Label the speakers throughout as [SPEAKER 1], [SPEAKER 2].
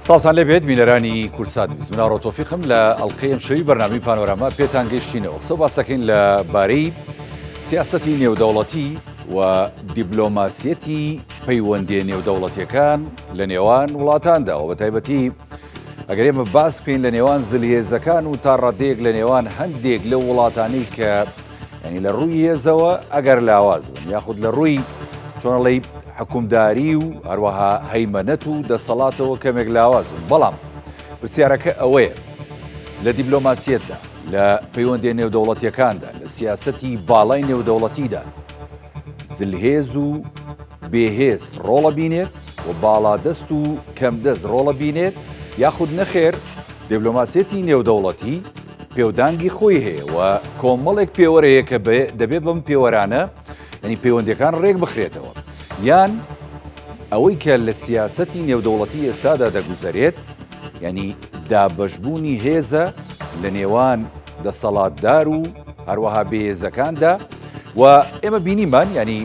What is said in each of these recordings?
[SPEAKER 1] ساڵتان لەبێت بینەرانی کورسات بزمنا ڕۆتۆفیقم لە ئەڵلقەیەم شەوی بەرنامی پانۆراما پێتان گەیشتینەوە قسە باسەکەین لەبارەی سیاسەتی نێودەوڵەتی و دیبلۆماسیەتی پەیوەندیە نێودەوڵەتیەکان لە نێوان وڵاتاندا و بە تایبەتی ئەگەر ئێمە باس بکەین لە نێوان زلهێزەکان و تا ڕادەیەک لە نێوان هەندێک لەو وڵاتانەی کە ینی لە ڕووی هێزەوە ئەگەر لاواز بن یاخود لە ڕووی چۆنەڵی حکومداری و هەروەها هەیمەنەت و دەسەڵاتەوە کەمێک لاواز بن بەڵام پرسیارەکە ئەوەیە لە دیبلۆماسیەتدا لە پەیوەندیە نێودەوڵەتیەکاندا لە سیاسەتی باڵای نێودەوڵەتیدا زلهێز و بێهێز ڕۆڵە بینێت و باڵادەست و کەمدەست ڕۆڵە بینێت یاخود نەخێر دیبلۆماسیەتی نێودەوڵەتی پێودانگی خۆی هەیە و کۆمەڵێک پێوەرەیە کە دەبێت بەم پێوەرانە ینی پەیوەندیەکان ڕێک بخرێتەوە یان ئەوەی کە لە سیاسەتی نێودەوڵەتی ئێستادا دەگوزارێت ینی دابەشبوونی هێزە لە نێوان دەسەڵاتدار و هەروەها بێهێزەکاندا و ئێمە بینیمان ینی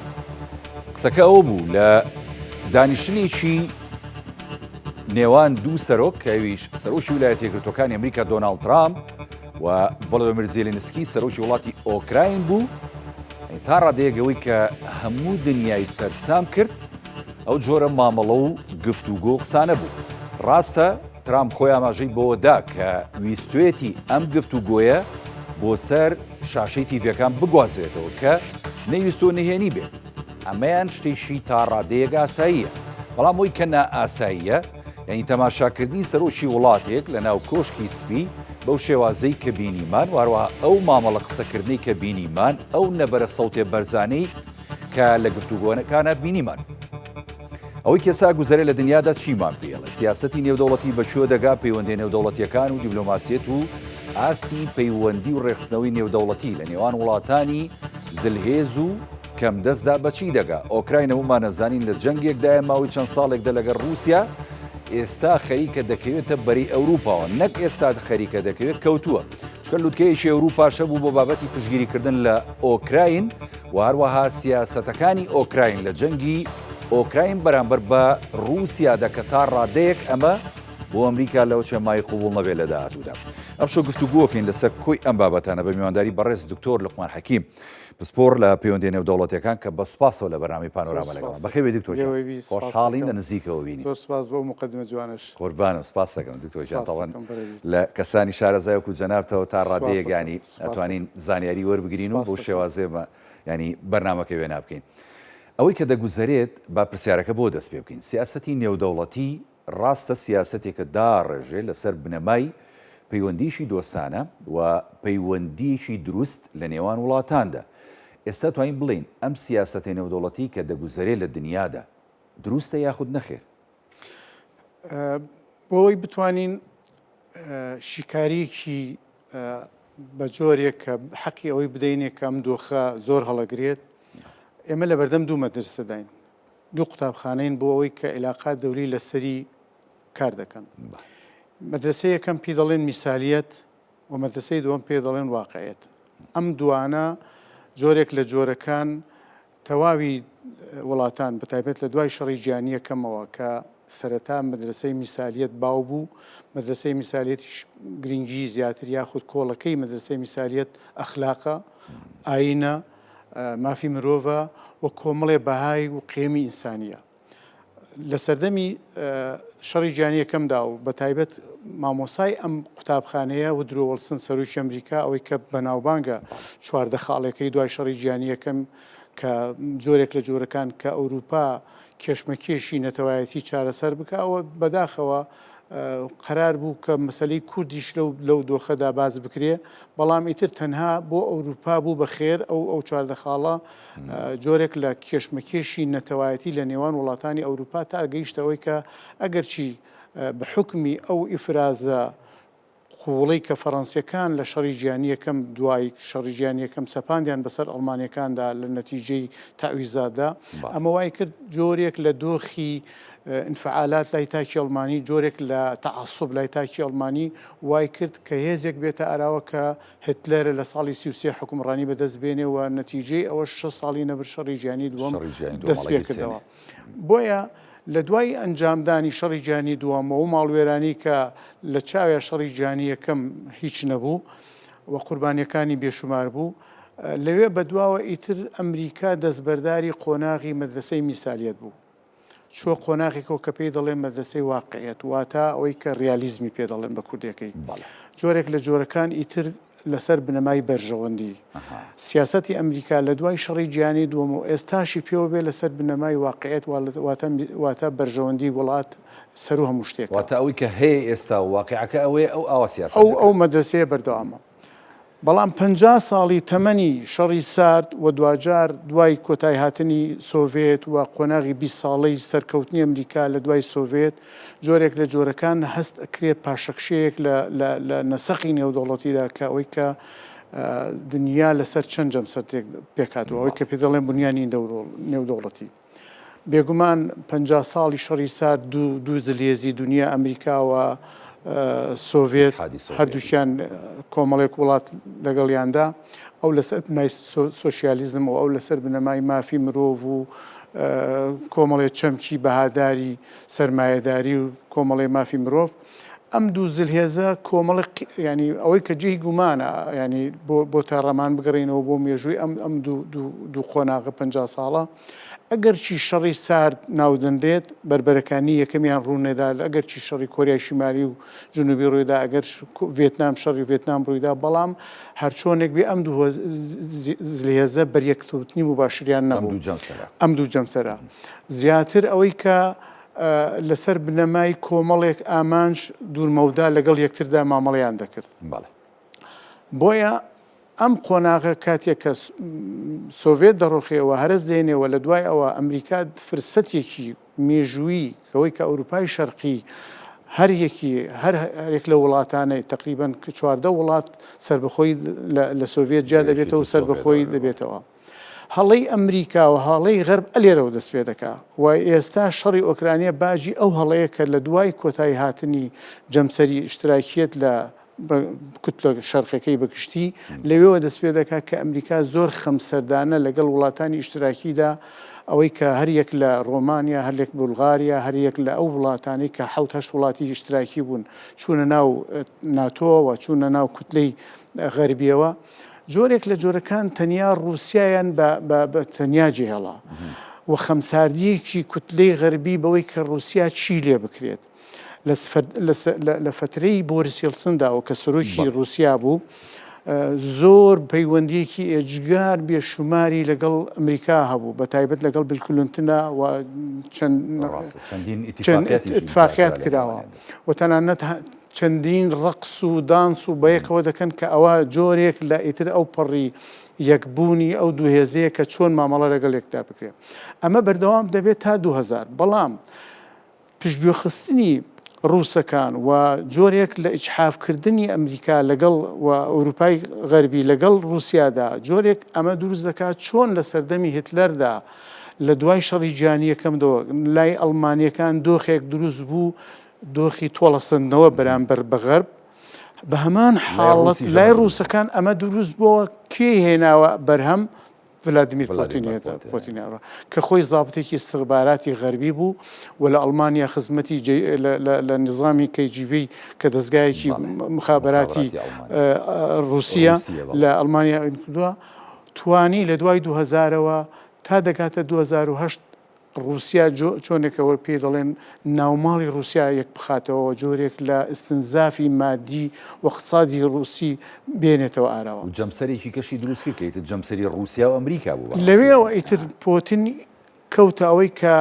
[SPEAKER 1] قسەکە ئەوە بوو لە دانیشتنێکی نێوان دوو سەرۆک کەویش سەرۆکی ویلایەتە یەکگرتووەکانی ئەمریکا دۆناڵد ترامپ و ڤڵۆدیمیر زێلێنسکی سەرۆکی وڵاتی ئۆکراین بوو تا ڕادەیەکەوەی کە هەموو دنیای سەرسام کرد ئەو جۆرە مامەڵە و گفتوگۆ قسانە بوو ڕاستە ترامپ خۆی ئاماژەی بۆدا کە ویستوێتی ئەم گفتوگۆیە بۆ سەر شاشەی تیڤەکان بگوازرێتەوە کە نەویستۆ نهێنی بێت ئەمەیان شتێکی تا ڕادەیەک ئاساییە بەڵام ئەوی کە نائاساییە یعنی تەماشاکردنی سەرۆکی وڵاتێک لە ناو کۆشکی سپی بەو شێوازەی کە بینیمان واروها ئەو مامەڵە قسەکردنی کە بینیمان ئەو نەبەرە سەوتێ بەرزانەی کە لە گفتوگۆنەکانە بینیمان ئەوەی کێسا گوزارێ لە دنیادا چیمان پێڵە سیاسەتی نێودەوڵەتی بەچوە دەگا پەیوەندی نێودەوڵەتیەکان و دیبلۆماسیەت و ئاستی پەیوەندی و ڕێخستنەوەی نێودەوڵەتی لە نێوان وڵاتانی زلهێز و کەمدەستدا بەچی دەگا ئۆکراینەوەمان نەزانین لە جەنگێکدایە ماوەی چەند ساڵێکدا لەگەڵ رووسیا ئێستا خەریکە دەکەوێتە بەری ئەوروپاوە نەک ئێستا خەریکە دەکەوێت کەوتووە چکە لوتکەیەکی ئەوروپاشە بوو بۆ بابەتی پشگیریکردن لە ئۆکراین و هەروەها سیاسەتەکانی ئۆکراین لە جەنگی ئۆکراین بەرامبەر بە رووسیادا کە تا ڕادەیەک ئەمە بۆ ئەمریکا لەو چێمای قوبوڵ نەبێت لە داهاتوودا ئەم شۆ گفتوگۆکەین لەسەر کۆی ئەم بابەتانە بە میوانداری بەڕێز دکتۆر لوقمان حەکیم پسپۆر لە پەیوەندی نێودەوڵەتیەکان کە بە سوپاسەوە لە بەرنامی پانۆراما لەگەڵ بەخێوی دکتۆر خۆشحاڵین لە نزیکەوە بینی
[SPEAKER 2] زۆر سپاس بۆ مقدمە جوانش
[SPEAKER 1] قوربانم سپاس دەکەم دکتۆر جان تاوان لە کەسانی شارەزای و جەنابتەوە تا ڕادەیەکانی ئەتوانین زانیاری وەربگرین و بۆ شێوازێمە ینی بەرنامەکە وێ نابکەین ئەوەی کە دەگوزارێت با پرسیارەکە بۆ دەست پێ بکەین سیاسەتی نێودەوڵەتی ڕاستە سیاسەتێکە داڕێژێ لەسەر بنەمای پەیوەندیشی دۆستانە و پەیوەندیشی دروست لە نێوان وڵاتاندا ئێستا توانین بڵین ئەم سیاسەتە نێودەوڵەتی کە دەگوزارێت لە دنیادا دروستە یاخود نەخێر
[SPEAKER 2] بۆی بتوانین شیکاریەکی بە جۆرێک کە حەقی ئەوەی بدەینێ کە ئەم دۆخە زۆر هەڵەگرێت ئێمە لە بەردەم دوو مەدرسەداین دوو قوتابخانەین بۆ ئەوەی کە عێلاقات دەوری لەسەری کار دەکەن مەدرسە یەکەم پێ دەڵێن میسالیەت و مەدرسەی دووەم پێ دەڵێن واقعیەت ئەم دوانە جۆرێک لە جۆرەکان تەواوی وڵاتان بەتایبەت لە دوای شەڕی جیهانی یەکەمەوە کە سەرەتا مەدرسەی میسالیەت باو بوو مەدرسەی میسالیەتی گرنگی زیاتر یاخود کۆڵەکەی مەدرسەی میسالیەت ئەخلاقە ئاینە مافی مرۆڤە و کۆمەڵێ بەهای و قێمی ئینسانیە لە سەردەمی شەڕی جیهانی یەکەمدا و بەتایبەت مامۆسای ئەم قوتابخانەیە وودرۆ ویلسن سەرۆکی ئەمریکا ئەوەی کە بەناوبانگە چواردە خاڵەکەی دوای شەڕی جیهانی یەکەم کە جۆرێک لە جۆرەکان کە ئەوروپا کێشمەکێشی نەتەوایەتی چارەسەر بکە ئەوە بەداخەوە قرار بوو کە مەسەلەی کوردیش لەو دۆخەدا باز بکرێ بەڵام ئیتر تەنها بۆ ئەوروپا بوو بەخێر ئەو چواردە خاڵە جۆرێک لە کێشمەکێشی نەتەوایەتی لە نێوان وڵاتانی ئەوروپا تا گەیشتەوەی کە ئەگەرچی بە حکمی ئەو ئیفرازە قوڵەی کە فەڕەنسیەکان لە شەڕی جیهانی یەکەم دوای شەڕی جیهانی یەکەم سەپاندیان بەسەر ئەڵمانیەکاندا لە نەتیجەی تاویزاتدا ئەمە وای کرد جۆرێک لە دۆخی انفعالات لای تاکی ئەڵمانی جۆرێک لە تەعەسوب لای تاکی ئەڵمانی وای کرد کە هێزێک بێتە ئاراوە کە هتلەر لە ساڵی 33 حکومڕانی بەدەست بێنێ و نەتیجەی ئەوە 6 ساڵی نەبەر شەڕی جیهانی دووەم دەست پێ کردەوە بۆیە لە دوای ئەنجامدانی شەڕی جیهانی دووەمەوە و ماڵوێرانی کە لە چاوێ شەڕی جیهانی یەکەم هیچ نەبوو و قوربانیەکانی بێشمار بوو، لەوێ بەدواوە ئیتر ئەمریکا دەستبەرداری قۆناغی مەدرسەی میسالیەت بوو. چوە قۆناغێکەوە کە پێی دەڵێن مەدرسەی واقعیەت، واتە ئەوەی کە ریالیزمی پێ دەڵێن بە کوردەکەی. جۆرێک لە جۆرەکان ئیتر لەسەر بنەمای بەرژەوەندی سیاسەتی ئەمریکا لە دوای شەڕی جیهانی دووەم و ئێستاشی پێوە بێ لەسەر بنەمای واقعیت واتە بەرژەوەندی وڵات سەر و هەموو شتێک
[SPEAKER 1] واتە ئەوەی کە هەیە ئێستا و واقعەکە ئەوەیە ئەو ئاوا سیاست
[SPEAKER 2] ئەو مەدرسەیە بەردەوامە. بەڵام 50 ساڵی تەمەنی شەڕی سارد و دوجار دوای کۆتای هاتنی سۆڤێت و قۆناغی 20 ساڵەی سەرکەوتنی ئەمریکا لە دوای سۆڤێت جۆرێک لە جۆرەکان هەست ئەکرێت پاشەکشەیەک لە نەسەقی نێودەوڵەتیدا کە ئەوەی کە دنیا لەسەر چەند جەمسەر پێکاتەوە ئەوەی کە پێ دەڵێن بنیانی نێودەوڵەتی. بێگومان 50 ساڵی شەڕی سارد دوو زلێزی دنیا ئەمریکاوە سۆڤێت هەردووچیان کۆمەڵێک وڵات لەگەڵیاندا ئەو لەسەر بنای سۆسیالیزم و ئەو لەسەر بنەمای مافی مرۆڤ و کۆمەڵێک چەمکی بەهاداری سەرمایەداری و کۆمەڵی مافی مرۆڤ ئەم دوو زلهێزە کۆمەڵی ینی ئەوەی کە جێی گومانە ینی بۆ تا ڕەمان بگەڕێنەوە بۆ مێژووی ئەم دوو قۆناغە 50 ساڵە ئەگەر چی شەڕی سارد ناودەندێت بربەرەکانی یەکەمیان ڕوونێدا ئەگەر چی شەڕی کۆریای شیمالی و جنوبی ڕوویدا ئەگەر ڤێتنام شەڕی ڤێتنام ڕوویدا بەڵام هەرچۆنێک بێ ئەم دوو زلهێزە بەریەکتوتنی مباشریان نەبوو ئەم دوو جەمسەرە زیاتر ئەوەی کە لەسەر بنەمای کۆمەڵێک ئامانج دوورمەودا لەگەڵ یەکتردا مامەڵەیان دەکرد. بۆیە ئەم قۆناغە کاتێک کە سۆڤێت دەڕۆخێەوە هەرس دێنێەوە لە دوای ئەوە ئەمریکا فرسەتێکی مێژووی ئەوەی کە ئەوروپای شەرقی هەرێک لە وڵاتانەی تقریبەن 14 وڵات سربەخۆی لە سۆڤێت جا دەبێتەوە و سربەخۆی دەبێتەوە. هەڵەی ئەمریکا و هەڵەی غەرب ئەلێرەوە دەست پێ دەکا و ئێستا شەڕی ئۆکرانیا باجی ئەو هەڵەیە کە لە دوای کۆتایی هاتنی جەمسەری شتراکیەت لە کوتلە شەرقەکەی بەگشتی لەوێەوە دەست پێ دەکات کە ئەمریکا زۆر خەمسەردانە لەگەڵ وڵاتانی ئیشتراکیدا ئەوەی کە هەریەک لە ڕۆمانیا هەرێک بولغاریا هەریەک لە ئەو وڵاتانی کە 7 وڵاتی ئیشتراکی بوون چوونە ناو ناتۆوە چوونە ناو کوتلەی غەربیەوە جۆرێک لە جۆرەکان تەنیا ڕووسیایان بە تەنیا جێهێڵا و خەمساردیەکی کوتلەی غەربی بەوەی کە ڕووسیا چی لێ بکرێت. لە فترەی بۆریس یێلسندا و کە سەرۆکی رووسیا بوو زۆر پەیوەندیەکی ئێجگار بێشماری لەگەڵ ئەمریکا هەبوو بە تایبەت لەگەڵ بیل کلینتنە و چەند اتفاقیات کراوە و تەنانەت چەندین ڕەقس و دانس و بەیەکەوە دەکەن کە ئەوە جۆرێک لە ئیتر ئەو پەڕی یەکبوونی ئەو دووهێزەیە کە چۆن مامەڵە لەگەڵ یەکدا بکرێت. ئەمە بەردەوام دەبێت تا 2000 بەڵام پشتگوێخستنی ڕووسەکان و جۆرێک لە ئیجحافکردنی ئەمریکا لەگەڵ و ئەوروپای غەربی لەگەڵ رووسیادا جۆرێک ئەمە دروست دەکات چۆن لە سەردەمی هیتلەردا لە دوای شەڕی جیهانی یەکەمەوە لای ئەڵمانیەکان دۆخێک دروست بوو دۆخی تۆڵەسەندنەوە بەرامبەر بە غەرب بە هەمان حاڵەت لای ڕووسەکان ئەمە دروست بووە کێ هێناوە بەرهەم ڤلادیمیر پۆتینیانەوە کە خۆی زابطێکی استخباراتی غەربی بوو و لە ئەڵمانیا خزمەتی لە نظامی کەیجیبی کە دەستگایەکی مخابراتی رووسیا لە ئەڵمانیا کردووە توانی لە دوای 2000ەوە تا دەکاتە 2008 رووسیا چۆنێکەوە پێ دەڵێن ناوماڵی رووسیا یەک بخاتەوە جۆرێک لە ئستنزافی مادی و اقتصادی رووسی بێنێتەوە ئاراوە
[SPEAKER 1] و جەمسەرێکی کەشی دروست کردیت جەمسەری رووسیا و ئەمریکا بوو
[SPEAKER 2] لەوێەوە ئیتر پۆتین کەوتە ئەوەی کە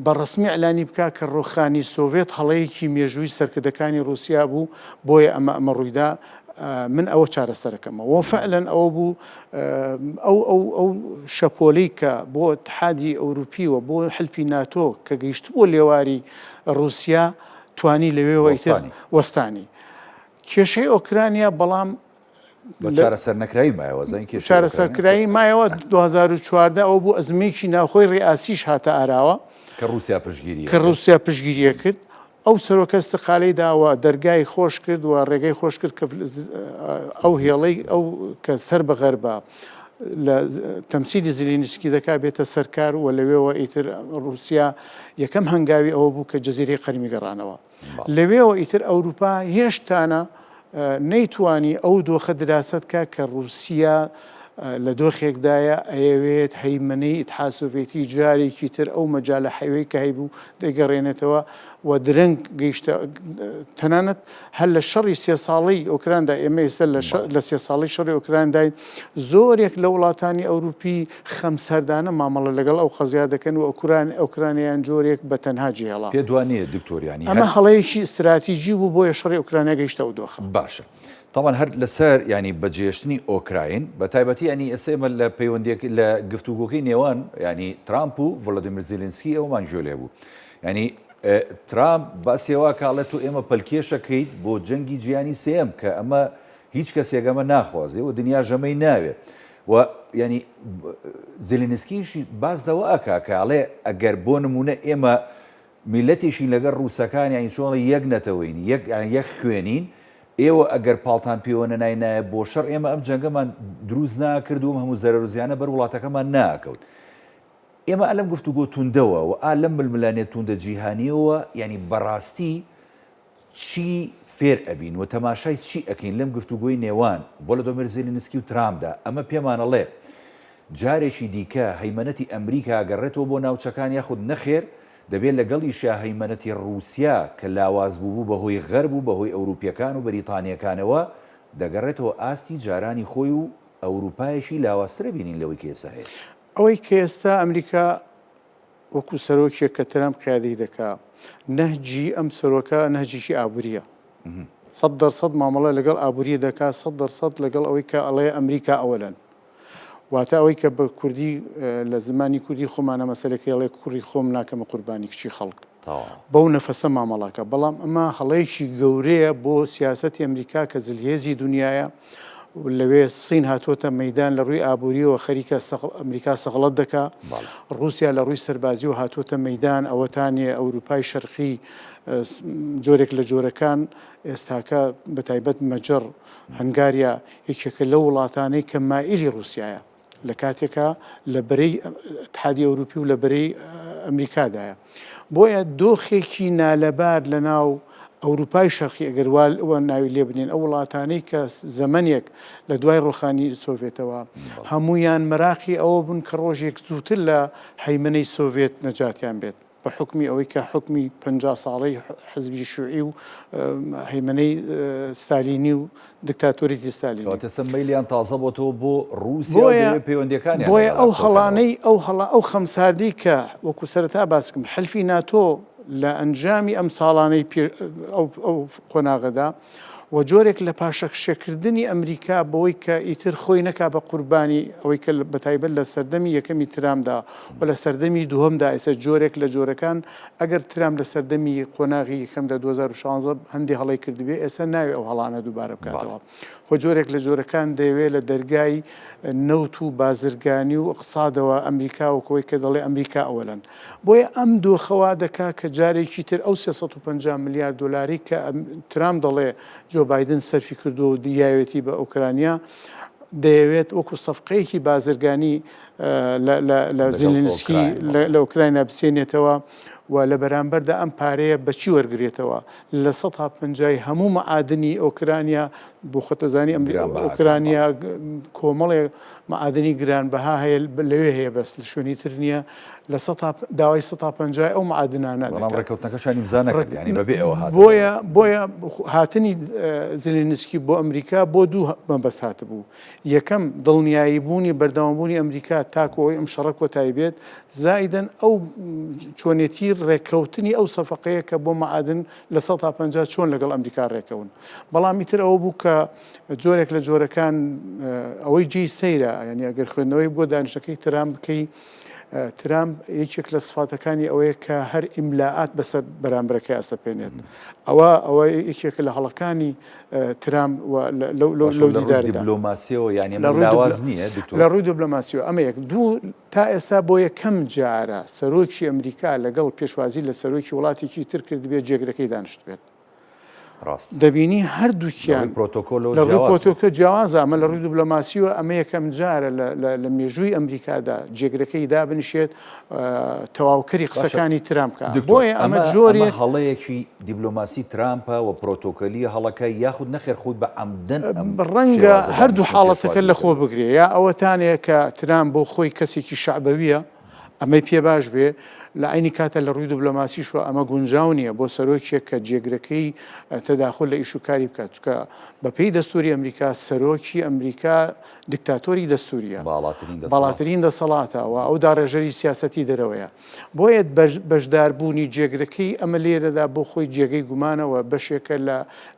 [SPEAKER 2] بەڕسمی ئەلانی بکە کە ڕۆخانی سۆڤێت هەڵەیەکی مێژووی سەرکردەکانی رووسیا بوو بۆیە ئەمە ڕوویدا من ئەوە چارەسەرەکەمەوە وفعلەن ئەوە بوو ئەو شەپۆلەی کە بۆ اتحادی ئەوروپی و بۆ حلفی ناتۆ کە گەیشت بۆ لێواری رووسیا توانی لەوێەوە وەستانی کێشەی ئۆکرانیا بەڵام
[SPEAKER 1] چارەسەر نەکرایی مایەوە
[SPEAKER 2] چارەسەرکرایی مایەوە 2014 ئەوە بوو ئەزمێکی ناوخۆی ڕێئاسیش هاتە ئاراوە کە رووسیا پشگیریە کرد ئەو سەرۆکە استقالەی داوە دەرگای خۆش کرد و ڕێگەی خۆش کرد کە ئەو هێڵەی ئەو کە سەر بە غەربە لە تەمسیلی زیلینسکی دەکا بێتە سەرکار و لەوێەوە ئیتر رووسیا یەکەم هەنگاوی ئەوە بوو کە جەزیرەی قەرمی گەڕانەوە لەوێەوە ئیتر ئەوروپا هێشتانە نەیتوانی ئەو دۆخە دراست کە رووسیا لە دۆخێکدایە ئەیەوێت هەیمنەی ئیتحاد سۆڤیەتی جارێکی تر ئەو مەجالە حیوەی کە هەیبوو دەیگەڕێنێتەوە و درەنگ گەیشتە تەنانەت هەر لە شەڕی سێ ساڵەی ئۆکراندا ئێمە ئێستا لە سێ ساڵی شەڕی ئۆکرانداین زۆرێک لە وڵاتانی ئەوروپی خەمسەردانە مامەڵە لەگەڵ ئەو قەزیا دەکەن و ئۆکرانیان جۆرێک بە تەنها جێڵا
[SPEAKER 1] پێ دوانێت دکتۆریانی
[SPEAKER 2] ئەمە هەڵەیەکی استراتیژی بوو بۆیە شەڕی ئۆکرانیا گەیشتە ئەو دۆخە
[SPEAKER 1] باشە. طبعا هەر لەسەر ینی بەجێشتنی ئۆکراین بە تایبەتی ینی ئێسێمە لە پەیوەندێک لە گفتوگۆکەی نێوان ینی ترامپ و ڤڵۆدیمیر زیلینسکی ئەومان ژۆلێ بوو ینی ترامپ باسیەوە کاڵێت و ئێمە پەلکێشەکەیت بۆ جەنگی جیانی سێم کە ئەمە هیچ کەسێگەمە ناخوازێ و دنیا ژەمەی ناوێت و ینی زیلینسکیشی باسدەوە ئەکا کاڵێ ئەگەر بۆ نمونە ئێمە میلەتێکی لەگەر ڕووسەکان یانی چۆڵی یەک نەتەوەین یەک خوێنین ئێوە ئەگەر پاڵتان پێوەنە نایە بۆ شەڕ ئێمە ئەم جەنگەمان دروست ناکردوم هەموو زەرەرزیانە بەر وڵاتەکەمان ناکەوت ئێمە ئەلەم گفتوگۆ توندەوە و ئالەم ململانێت توندە جیهانیەوە ینی بەڕاستی چی فێر ئەبین و تەماشای چی ئەکەین لەم گفتوگۆی نێوان ڤۆلۆدۆمیر زیلینسکی و ترامپدا ئەمە پێمانەڵێ جارێکی دیکە هەیمەنەتی ئەمریکا گەڕێتەوە بۆ ناوچەکان یاخود نەخێر دەبێت لەگەڵیشە هەیمەنەتی ڕووسیا کە لاواز بوو بەهۆی غەرب و بەهۆی ئەوروپیەکان و بەریتانیەکانەوە دەگەڕێتەوە ئاستی جارانی خۆی و ئەوروپایەکی لاوازترە بینین لەوەی کە ئێستا هەیە
[SPEAKER 2] ئەوەی کە ئێستا ئەمریکا وەکو سەرۆکێک کە ترامپ قیادەی دەکا نەهجی ئەم سەرۆکە نەهجیشی ئابووریە 100% مامەڵە لەگەڵ ئابووری دەکا 100% لەگەڵ ئەوەی کە ئەڵێ ئەمریکا ئەوەلەن واتە ئەوەی کە بە کوردی لە زمانی کوردی خۆمانە مەسەلەکە ئەڵێ کوڕی خۆم ناکەمە قوربانی کچی خەڵک بەو نەفەسە مامەڵاکە بەڵام ئەمە هەڵەیەکی گەورەیە بۆ سیاسەتی ئەمریکا کە زلهێزی دنیاە لەوێ سین هاتوۆتە مەدان لە ڕووی ئابووریەوە خەریکە ئەمریکا سەغڵەت دەکا رووسیا لە ڕووی سەربازی و هاتوۆتە مەدان ئەوەتانێ ئەوروپای شەرقی جۆرێک لە جۆرەکان ئێستاکە بە تایبەت مەجەڕ هەنگاریە یەکێکە لە وڵاتانەی کە مائیلی رووسایە لە کاتێکە لە بەرەی اتحادی ئەوروپی و لە بەرەی ئەمریکادایە بۆیە دۆخێکی نالەبار لە ناو ئەوروپای شەرقی ئەگەر وە ناوی لێ بنێن ئەو وڵاتانەی کە زەمەنێک لە دوای ڕۆخانی سۆڤێتەوە هەمویان مەراقی ئەوە بوون کە ڕۆژێک زووتر لە هەیمنەی سۆڤێت نەجاتیان بێت بە حکمی ئەوەی کە حکمی 50 ساڵەی حزبی شوعی و هەیمنەی ستالینی و دکتاتۆریەتی ستالینی
[SPEAKER 1] کەواتە مەیلیان تازە بۆتەوە بۆ رووسیا پەیوەندیەکانیان
[SPEAKER 2] بۆیە ئەو هەڵانەی ئەو خەمساردی کە وەکو سەرەتا باسکەم حەلفی ناتۆ لە ئەنجامی ئەم ساڵانەی ئەو قۆناغەدا و جۆرێک لە پاشەکشەکردنی ئەمریکا بەوەی کە ئیتر خۆی نەکا بە قوربانی ئەوەی کە بەتایبەت لە سەردەمی یەکەمی ترامدا و لە سەردەمی دووهەمدا ئێستا جۆرێک لە جۆرەکان ئەگەر ترام لە سەردەمی قۆناغی یەکەمدا 2016 هەندی هەڵی کردبێ ئێستا ناوێ ئەو هەڵانە دووبارە بکاتەوە خۆ جۆرێک لە جۆرەکان دەیەوێت لە دەرگای نەوت و بازرگانی و اقتصادەوە ئەمریکا و کۆی کە دەڵێ ئەمریکا ئەوەلەن بۆیە ئەم دۆخەوا دەکا کە جارێکی تر ئەو 350 میلیارد دلاری کە ترام دەڵێ جۆ بایدن سەرفی کردو و دیاوێتی بە ئۆکرانیا دەیەوێت وەکو سەفقەیەکی بازرگانی لە زیلینسکی لە ئۆکراینیا بسێنێتەوە و لە بەرامبەردا ئەم پارەیە بەچی وەرگێتەوە لە 150 هەموو مەعادنی ئۆکرانیا بۆ خۆتەزانی ئۆکرانیا کۆمەڵێ مەعادنی گرانبەها هەیە لەوێ هەیە بەس لە شوێنی تر نییە لە داوای 150 ئەو مەعادنانە
[SPEAKER 1] ڕێکەوتنەکەشانی بزانەکرد ینی بەبێ ئەوە
[SPEAKER 2] بۆیە هاتنی زیلینسکی بۆ ئەمریکا بۆ دوو مەبەست هاتبوو یەکەم دڵنیاییبوونی بەردەوامبوونی ئەمریکا تاکۆی ئەم شەڕە کۆتایی بێت زائیدەن ئەو چۆنێتی ڕێککەوتنی ئەو سەفقەیە کە بۆ مەعادن لە 150 چۆن لەگەڵ ئەمریکا ڕێکەون بەڵامی تر ئەوە بوو کە جۆرێک لە جۆرەکان ئەوەی جێی سەیرە ینی ئەگەر خوێندنەوەی بۆ دانیشتەکەی ترام بکەی ترامپ یەکێک لە سفاتەکانی ئەوەیە کە هەر ئیملاعات بەسەر بەرامبەرەکەی ئەسەپێنێت ئەوە یەکێک لە هەڵەکانی ترامپ لەو دیداردا
[SPEAKER 1] دیبلۆماسیەوە یعنی لاواز نییە
[SPEAKER 2] لە ڕووی دیبلۆماسیەوە ئەمە یەک دوو تا ئێستا بۆ یەکەم جارە سەرۆکی ئەمریکا لەگەڵ پێشوازی لە سەرۆکی وڵاتێکی تر کردبێت جێگرەکەی دانیشت بێت
[SPEAKER 1] ڕاست
[SPEAKER 2] دەبینی هەردووکیان
[SPEAKER 1] پرۆتۆکۆل
[SPEAKER 2] لە ڕووی پرۆتۆکۆل جیاوازە ئەمە لە ڕووی دیبلۆماسیەوە ئەمە یەکەم جارە لە مێژووی ئەمریکادا جێگرەکەی دابنیشێت تەواوکەری قسەکانی ترامپکە بۆیە ئەمە جۆری
[SPEAKER 1] هەڵەیەکی دیبلۆماسی ترامپە و پرۆتۆکۆلی هەڵەکە یاخود نەخێر خۆی بە عەمدەن
[SPEAKER 2] ڕەنگە هەردوو حاڵەتەکە لە خۆ بگرێ یا ئەوەتانەیە کە ترامپ بۆ خۆی کەسێکی شەعبەویە ئەمەی پێ باش بێ لە عینی کاتە لە ڕووی دیبلۆماسیشەوە ئەمە گونجاو نییە بۆ سەرۆکێک کە جێگرەکەی تەداخل لە ئیش و کاری بکات چکە بەپێی دەستوری ئەمریکا سەرۆکی ئەمریکا دیکتاتۆری دەستوریە باڵاترین دەسەڵاتەوە ئەو داڕێژەری سیاسەتی دەرەوەیە بۆیە بەشداربوونی جێگرەکەی ئەمە لێرەدا بۆ خۆی جێگەی گومانەوە بەشێکە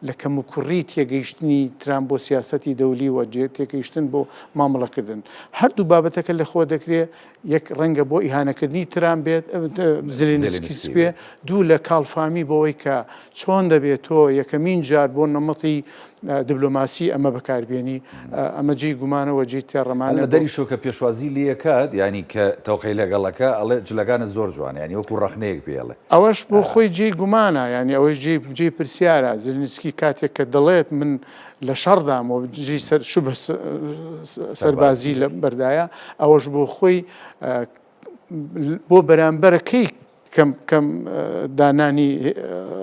[SPEAKER 2] لە کەم و کوڕی تێگەیشتنی ترامپ بۆ سیاسەتی دەولی و تێگەیشتن بۆ مامەڵەکردن هەردوو بابەتەکە لە خۆ دەکرێت یەک ڕەنگە بۆ ئیهانەکردنی ترامپ بێت زلێنسکی بێ دوو لە کاڵفامی بەوەی کە چۆن دەبێت تۆ یەکەمین جار بۆ نەمەتی دیبلۆماسی ئەمە بەکاربیێنی ئەمە جێی گومانەوە جێی تێڕەمانە
[SPEAKER 1] لە دەری شۆکە پێشوازی لەکات ینی کە تەوقەی لەگەڵەکە ئەڵێ جلەکانە زۆر جوانە ینی وەکو ڕەخنەیەک پێڵێ
[SPEAKER 2] ئەوەش بۆ خۆی جێی گومانە ینی ئەوەش جێی پرسیارە زلنسکی کاتێک کە دەڵێت من لە شەڕدام و شوبە سەربازی لە بەردایە ئەوەش بۆ خۆی بۆ بەرامبەرەکەی کەم دانانی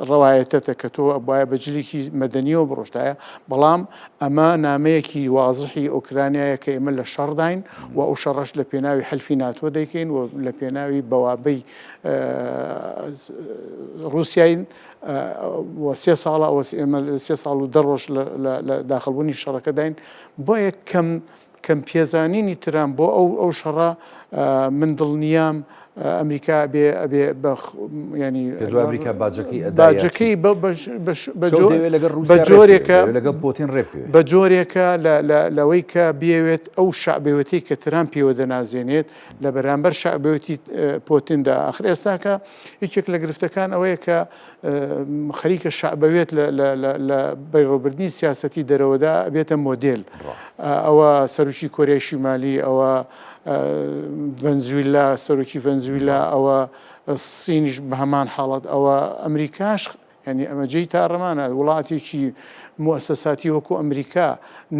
[SPEAKER 2] ڕەوایەتەتە کە تۆ ئەبواە بەجلێکی مەدەنیەوە بڕۆشتایە بەڵام ئەمە نامەیەکی وازحی ئۆکرانیایە کە ئێمە لە شەڕداین و ئەو شەڕەش لە پێناوی حەلفی ناتۆ دەیکەین و لە پێناوی بەوابەی رووسین سێ ساڵە ئێمە سێ ساڵ و دەڕۆژ لە داخڵبوونی شەڕەکە داین بۆیە کەم پێزانینی ترام بۆ ئەو شەڕە من دڵنیام ئەمریکا ینی
[SPEAKER 1] ئەمریکا
[SPEAKER 2] باجەکەی بە جۆرێکە لەوەی کە بێوێت ئەو شعبێوەتی کە ترام پێوە دەنازێنێت لە بەرامبەر شعبێوەتی پۆتیندا ئاخر ئێستاکە هیچێک لە گرفتەکان ئەوەیە کە خەریکە شعبەوێت لە بەیڕۆبردنی سیاسەتی دەرەوەدا بێتە مۆدێل ئەوە سەرروکی کۆریای شیمالی ئەوە ڤەنزویلا سەرۆکی ڤەنزویلا ئەوە سینیش بە هەمان حاڵەت ئەوە ئەمریکاش ینی ئەمە جێی تا ڕەمانە وڵاتێکی موسەساتی وەکو ئەمریکا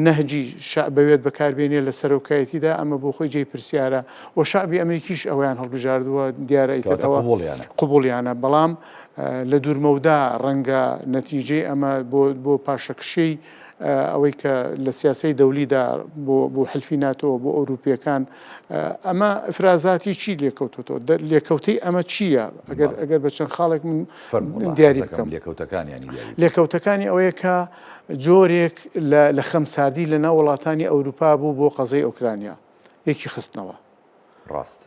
[SPEAKER 2] نەهجی شعبەوێت بەکاربێنێ لە سەرۆکایەتیدا ئەمە بۆ خۆی جێی پرسیارە و شعبی ئەمریکیش ئەویان هەڵبژاردووە دیارە قوبولیانە بەڵام لە دوورمەودا ڕەنگە نەتیجەی ئەمە بۆ پاشەکشەی ئەوەی کە لە سیاسی دەولیدا بۆ حلفی ناتۆ بۆ ئەوروپیەکان ئەمە ئفرازاتی چی لێکەوتۆ لێکەوتەی ئەمە چییە ئەگەر بە چەند خاڵێک من دیاری بکەم لێکەوتەکانی ئەوەیە کە جۆرێک لە خەمساردی لە ناو وڵاتانی ئەوروپا بوو بۆ قەزەی ئۆکرانیا یەکی خستنەوە
[SPEAKER 1] ڕاست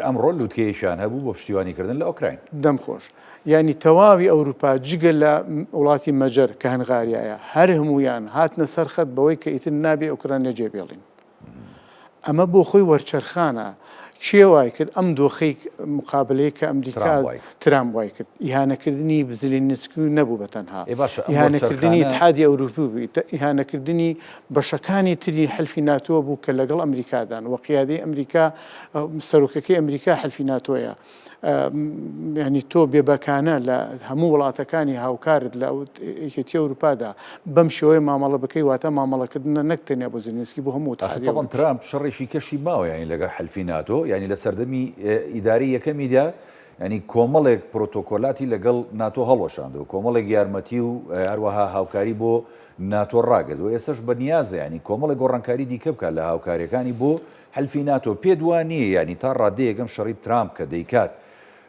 [SPEAKER 1] ئەمڕۆ لوتکەیشان هەبوو بۆ پشتیوانیکردن لە ئۆکراین
[SPEAKER 2] دەمخۆش ینی تەواوی ئەوروپا جگە لە وڵاتی مەجەر کە هەنغاریایە هەر هەمویان هاتنە سەرخەت بەوەی کە ئیتر نابێ ئۆکرانیا جێبێڵین ئەمە بۆ خۆی وەرچەرخانە چێ وای کرد ئەم دۆخەی مقابلەیە کە ئەمریکا ترامپ وای کرد ئیهانەکردنی زلێنسکی نەبوو بەتەنها ئیهانەکردنی اتحادی ئەوروپی بوو ئیهانەکردنی بەشەکانی تری حلفی ناتۆ بوو کە لەگەڵ ئەمریکادان وە قیادەی ئەمریکا سەرۆکەکەی ئەمریکا حلفی ناتۆیە ینی تۆ بێبەکانە لە هەموو وڵاتەکانی هاوکارت لە یەکێتی ئەوروپادا بەم شێوەیە مامەڵە بکەی واتە مامەڵەکردنە نەکتەنیا بۆ زلێنسکی بۆ هەموو
[SPEAKER 1] ترامپ شەڕێکی کەشی ماوە ینی لەگەڵ حلفی ناتۆ ینی لە سەردەمی ئیداری یەکەمیدا ینی کۆمەڵێک پرۆتۆکۆلاتی لەگەڵ ناتۆ هەڵۆشاندە و کۆمەڵێک یارمەتی و هەروەها هاوکاری بۆ ناتۆ ڕاگەت و ئێسش بەنیازە ینی کۆمەڵێک گۆڕانکاری دیکە بکات لە هاوکاریەکانی بۆ حلفی ناتۆ پێ دوانیە ینی تا ڕادەیەکەم شەڕی ترامپ کە دەیکات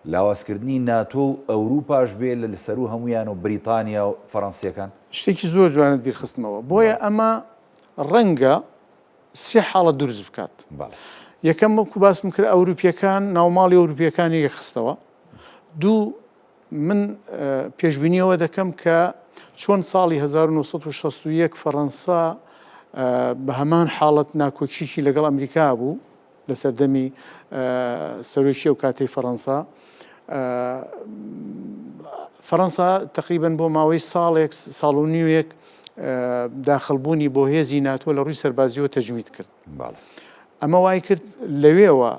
[SPEAKER 1] لاوازکردنی ناتۆ و ئەوروپاش بێ لە سەر و هەمویان و بریتانیا و فەڕەنسیەکان
[SPEAKER 2] شتێکی زۆر جوانت بیرخستنەوە بۆیە ئەمە ڕەنگە سێ حاڵە دروست بکات یەکەم وەکو باسم کرد ئەوروپیەکان ناوماڵی ئەوروپیەکانی یەخستەوە دوو من پێشبینیەوە دەکەم کە چۆن ساڵی 1961 فەڕەنسا بە هەمان حاڵەت ناکۆچیکی لەگەڵ ئەمریکا بوو لە سەردەمی سەرۆکی و کاتەی فەڕەنسا فەڕەنسا تقریبن بۆ ماوەی ساڵ و نیوێک داخڵبوونی بۆ هێزی ناتۆ لە ڕووی سەربازیەوە تەجوید کرد ئەمە وای کرد لەوێوە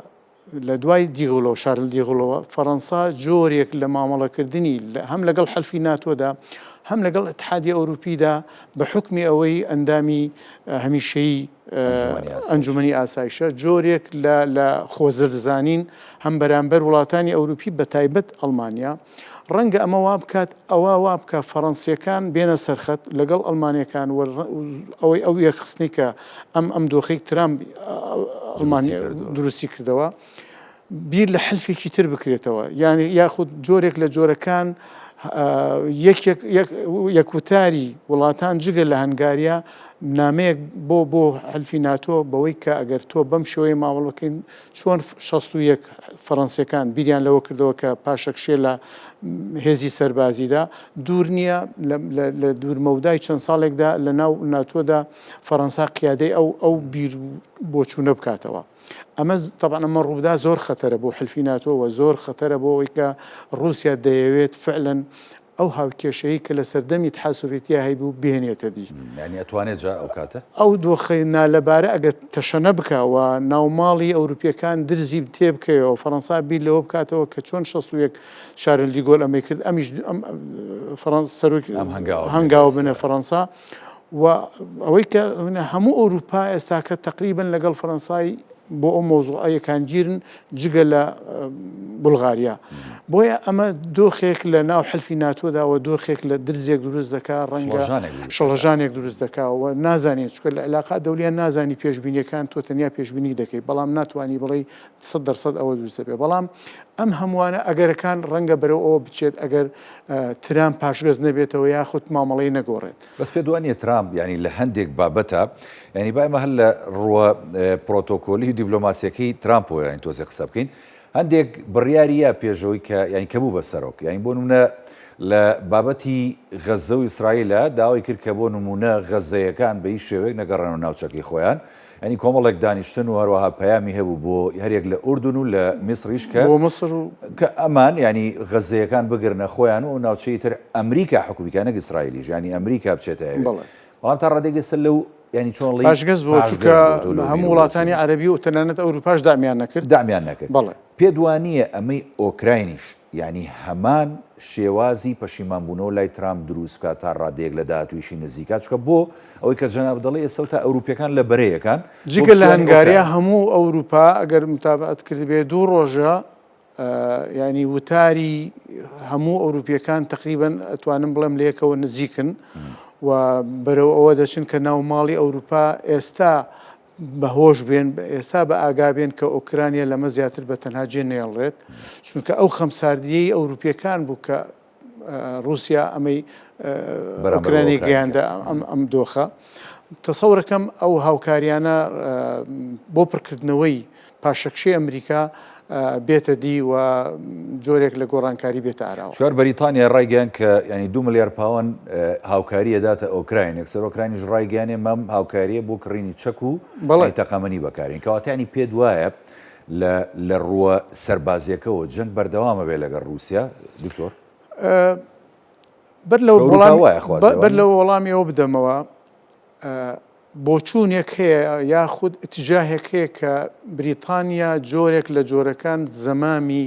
[SPEAKER 2] لە دوای دیغۆلۆ شارل دیغۆلۆوە فەڕەنسا جۆرێک لە مامەڵەکردنی هەم لەگەڵ حەلفی ناتۆدا هەم لەگەڵ اتحادی ئەوروپیدا بە حکمی ئەوەی ئەندامی هەمیشەیی ئەنجومەنی ئاسایشە جۆرێک لە خۆزرزانین هەم بەرامبەر وڵاتانی ئەوروپی بە تایبەت ئەڵمانیا ڕەنگە ئەمە وا بکات ئەوە وا بکە فەڕەنسیەکان بێنە سەرخەت لەگەڵ ئەڵمانیەکان ئەوەی ئەو یەخستنی کە ئەم دۆخەی ترامپ ئەڵمانیا دروستی کردەوە بیر لە حلفێکی تر بکرێتەوە یعنی یاخود جۆرێک لە جۆرەکان یەکوتاری وڵاتان جگە لە هەنگاریە نامەیەک بۆ حلفی ناتۆ بەوەی کە ئەگەر تۆ بەم شێوەیە ماوەڵەکەین چۆن 61 فەڕەنسیەکان بیریان لەوە کردەوە کە پاشەکشێ لە هێزی سەربازیدا دوور نییە لە دوورمەودای چەند ساڵێکدا لە ناو ناتۆدا فەڕەنسا قیادەی ئەو بیر بۆچوونە بکاتەوە. ئەمە طبعا ئەمە ڕوودا زۆر خەتەرە بۆ حلفی ناتۆوە زۆر خەتەرە بۆ ئەوەی کە رووسیا دەیەوێت فعلەن ئەو هاوکێشەیە کە لە سەردەمی اتحاد سۆڤێتیا هەیبوو بێنێتە دی
[SPEAKER 1] یعنی ئەتوانێت جا ئەو کاتە
[SPEAKER 2] ئەو دۆخەی نالەبارە ئەگەر تەشەنە بکەوە ناوماڵی ئەوروپیەکان درزی تێ بکەوە فەڕەنسا بیر لەوە بکاتەوە کە چۆن 61 شارل دی گۆل ئەمەی کرد ئەمیش سەرۆکی هەنگاوە بنە فەڕەنسا و ئەوەی کە هەموو ئەوروپا ئێستاکە تقریبن لەگەڵ فەڕەنسای بۆ ئەو مۆزوعەکان گیرن جگە لە بولغاریا بۆیە ئەمە دۆخێک لە ناو حلفی ناتۆدا و دۆخێک لە درزێک دروست دەکات ڕەنگە شەڵەژانێک دروست دەکاتەوە نازانێت چکە لە علاقا دەولیان نازانی پێشبینیەکان تۆ تەنیا پێشبینی دەکەیت بەڵام ناتوانانی بڵێ 100% ئەوە دروست دەبێت بەڵام ئەم هەمووانە ئەگەرەکان ڕەنگە بەرەو ئەوە بچێت ئەگەر ترامپ پاشگەز نەبێتەوە یاخود مامەڵەی نەگۆڕێت
[SPEAKER 1] بەس پێ دوانیە ترامپ ینی لە هەندێک بابەتە ینی باەمە هەر لە ڕوە پرۆتۆکۆلی دیبلۆماسیەکەی ترامپۆ یانی تۆزێ قسە بکەین هەندێک بڕیاریە پێشەوەی کە ینی کەبوو بە سەرۆک یانی بۆ نمونە لە بابەتی غەزە و ئیسرائیلە داوای کرد کە بۆ نمونە غەزەیەکان بە هیچ شێوەیەک نەگەڕێنەوە ناوچەکەی خۆیان ینی کۆمەڵێک دانیشتن و هەروەها پەیامی هەبوو بۆ هەرێک لە ئوردون و لە میسریش کە کە ئەمان ینی غەزەیەکان بگرنە خۆیان و ناوچەی تر ئەمریکا حکومیکانە ئیسرائیلیش ینی ئەمریکا بچێتە بەڵام تا ڕادێگە سەر لەو ینی چۆن
[SPEAKER 2] پاشگەز بۆ چونکە هەموو وڵاتانی عەرەبی و تەنانەت ئەوروپاش دامیان نەکرد
[SPEAKER 1] بەڵێ پێدوانیە ئەمەی ئۆکراینیش ینی هەمان شێوازی پەشیمانبوونەوە لای ترامپ دروست بکات تا ڕادەیەک لە داهاتوویشی نزیکات چکە بۆ ئەوەی کە جەناب دەڵێ ئێستا تا ئەوروپیەکان لە بەرەیەکان
[SPEAKER 2] جگە لە هەنگاریە هەموو ئەوروپا ئەگەر متابعەت کردبێ 2 ڕۆژە ینی وتاری هەموو ئەوروپیەکان تقریبا ئەتوانم بڵێم لەیەکەوە نزیکن و بەرەو ئەوە دەچن کە ناو ماڵی ئەوروپا ئێستا بەهۆش بێن ئێستا بە ئاگا بێن کە ئۆکرانیا لەمە زیاتر بە تەنها جێ نێڵڕێت چونکە ئەو خەمساردیەی ئەوروپیەکان بوو کە رووسیا ئەمەی ئۆکرانی گەیاندا ئەم دۆخە تەسەورەکەم ئەو هاوکاریانە بۆ پڕکردنەوەی پاشەکشەی ئەمریکا بێتە دی و جۆرێک لە گۆڕانکاری بێتە ئاراوە
[SPEAKER 1] چکار بەریتانیا ڕایگەیان کە ینی 2 ملیار پاوەند هاوکاریە داتە ئۆکراین یەکسەر ئۆکراینیش ڕایگەیانێ مەم هاوکاریە بۆ کڕینی چەک و تەقەمەنی بەکارین کەواتانی پێ وایە لە ڕووە سەربازیەکەەوە جەنگ بەردەوامە بێ لەگەڵ رووسیا دکتۆر
[SPEAKER 2] بەر لەو وەڵامی ئەوە بدەمەوە بۆچوونێک هەیە یاخود ئتیجاهێک هەیە کە بریتانیا جۆرێک لە جۆرەکان زەمامی